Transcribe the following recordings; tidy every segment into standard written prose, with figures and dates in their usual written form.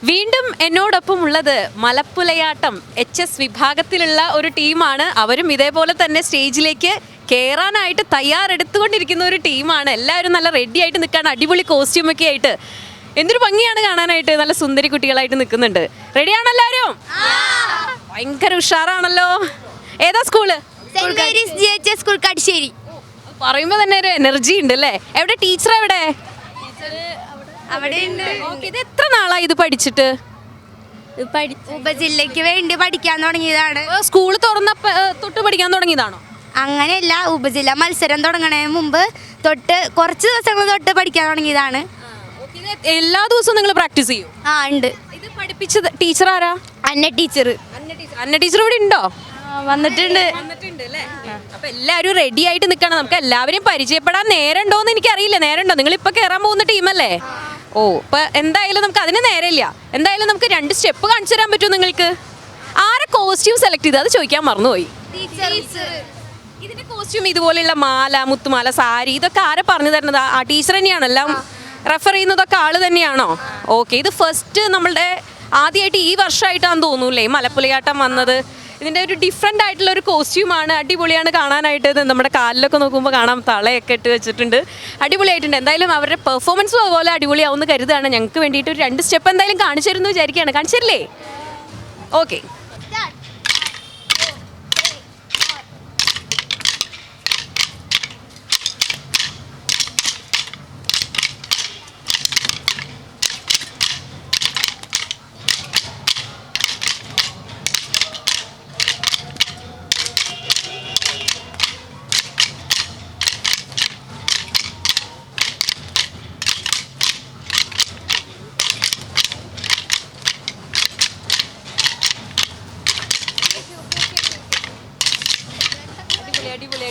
വീണ്ടും എന്നോടൊപ്പം ഉള്ളത് മലപ്പുലയാട്ടം HS വിഭാഗത്തിലുള്ള ഒരു ടീമാണ്. അവരും ഇതേപോലെ തന്നെ സ്റ്റേജിലേക്ക് കയറാനായിട്ട് തയ്യാറെടുത്തുകൊണ്ടിരിക്കുന്ന ഒരു ടീമാണ്. എല്ലാവരും നല്ല റെഡി ആയിട്ട് നിൽക്കുകയാണ്, അടിപൊളി കോസ്റ്റ്യൂമൊക്കെ ആയിട്ട്. എന്തൊരു ഭംഗിയാണ് കാണാനായിട്ട്, നല്ല സുന്ദരി കുട്ടികളായിട്ട് നിൽക്കുന്നുണ്ട്. റെഡിയാണോ എല്ലാവരും? ഭയങ്കര ഉഷാറാണല്ലോ. ഏതാ സ്കൂള്? സ്കൂൾ കാട്ടുശ്ശേരി. പറയുമ്പോൾ തന്നെ ഒരു എനർജി ഉണ്ട് അല്ലേ? എവിടെ ടീച്ചർ? എവിടെ? ഇത് എത്ര നാളായി ഇത് പഠിച്ചിട്ട്? ഉപജില്ലയ്ക്ക് വേണ്ടി പഠിക്കാൻ തുടങ്ങിയതാണ്. സ്കൂൾ തുറന്നപ്പോ തൊട്ട് പഠിക്കാൻ തുടങ്ങിയതാണോ? അങ്ങനെയല്ല, ഉപജില്ല മത്സരം തുടങ്ങണതിന് മുമ്പ് തൊട്ട് കുറച്ച് ദിവസങ്ങൾ തൊട്ട് പഠിക്കാൻ തുടങ്ങിയതാണ്. എല്ലാ ദിവസവും നിങ്ങൾ പ്രാക്ടീസ് ചെയ്യും? ആ ഉണ്ട്. ഇത് പഠിപ്പിച്ചത് ടീച്ചർ ആരാ? അന്ന ടീച്ചർ. അന്ന ടീച്ചർ ഇവിടെ ഉണ്ടോ? വന്നിട്ടുണ്ട്. അപ്പൊ എല്ലാവരും റെഡി ആയിട്ട് നിൽക്കണം. നമുക്ക് എല്ലാവരെയും പരിചയപ്പെടാൻ നേരം ഉണ്ടോ എന്ന് എനിക്കറിയില്ല. നേരം ഉണ്ടോ? നിങ്ങൾ ഇപ്പൊ കയറാൻ പോകുന്ന ടീമല്ലേ? ഓ, ഇപ്പൊ എന്തായാലും നമുക്ക് അതിന് നേരമില്ല. എന്തായാലും നമുക്ക് 2 സ്റ്റെപ്പ് കാണിച്ചു തരാൻ പറ്റുമോ നിങ്ങൾക്ക്? ആരെ കോസ്റ്റ്യൂം സെലക്ട് ചെയ്ത്? അത് ചോദിക്കാൻ മറന്നുപോയി. ഇതിന്റെ കോസ്റ്റ്യൂം ഇതുപോലെയുള്ള മാല, മുത്തുമാല, സാരി, ഇതൊക്കെ ആരെ പറഞ്ഞു തരുന്നത്? ആ ടീച്ചർ തന്നെയാണോ എല്ലാം റെഫർ ചെയ്യുന്നതൊക്കെ? ആള് തന്നെയാണോ? ഓക്കെ. ഇത് ഫസ്റ്റ് നമ്മളുടെ ആദ്യമായിട്ട് ഈ വർഷമായിട്ടാന്ന് തോന്നൂല്ലേ മലപ്പുലയാട്ടം വന്നത്? ഇതിൻ്റെ ഒരു ഡിഫറെൻ്റ് ആയിട്ടുള്ള ഒരു കോസ്റ്റ്യൂമാണ്. അടിപൊളിയാണ് കാണാനായിട്ട്. ഇത് നമ്മുടെ കാലിലൊക്കെ നോക്കുമ്പോൾ കാണാം, തളയൊക്കെ ഇട്ട് വെച്ചിട്ടുണ്ട്. അടിപൊളിയായിട്ടുണ്ട്. എന്തായാലും അവരുടെ പെർഫോമൻസും അതുപോലെ അടിപൊളിയാവുമെന്ന് കരുതാണ്. ഞങ്ങൾക്ക് വേണ്ടിയിട്ട് ഒരു 2 സ്റ്റെപ്പ് എന്തായാലും കാണിച്ചു തരുന്നു വിചാരിക്കുകയാണ്. കാണിച്ചു തരില്ലേ? ഓക്കെ.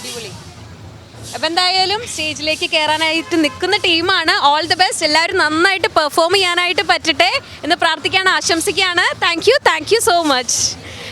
അടിപൊളി. അപ്പം എന്തായാലും സ്റ്റേജിലേക്ക് കയറാനായിട്ട് നിൽക്കുന്ന ടീമാണ്. All the best. എല്ലാവരും നന്നായിട്ട് പെർഫോം ചെയ്യാനായിട്ട് പറ്റട്ടെ എന്ന് പ്രാർത്ഥിക്കുകയാണ്, ആശംസിക്കുകയാണ്. Thank you so much.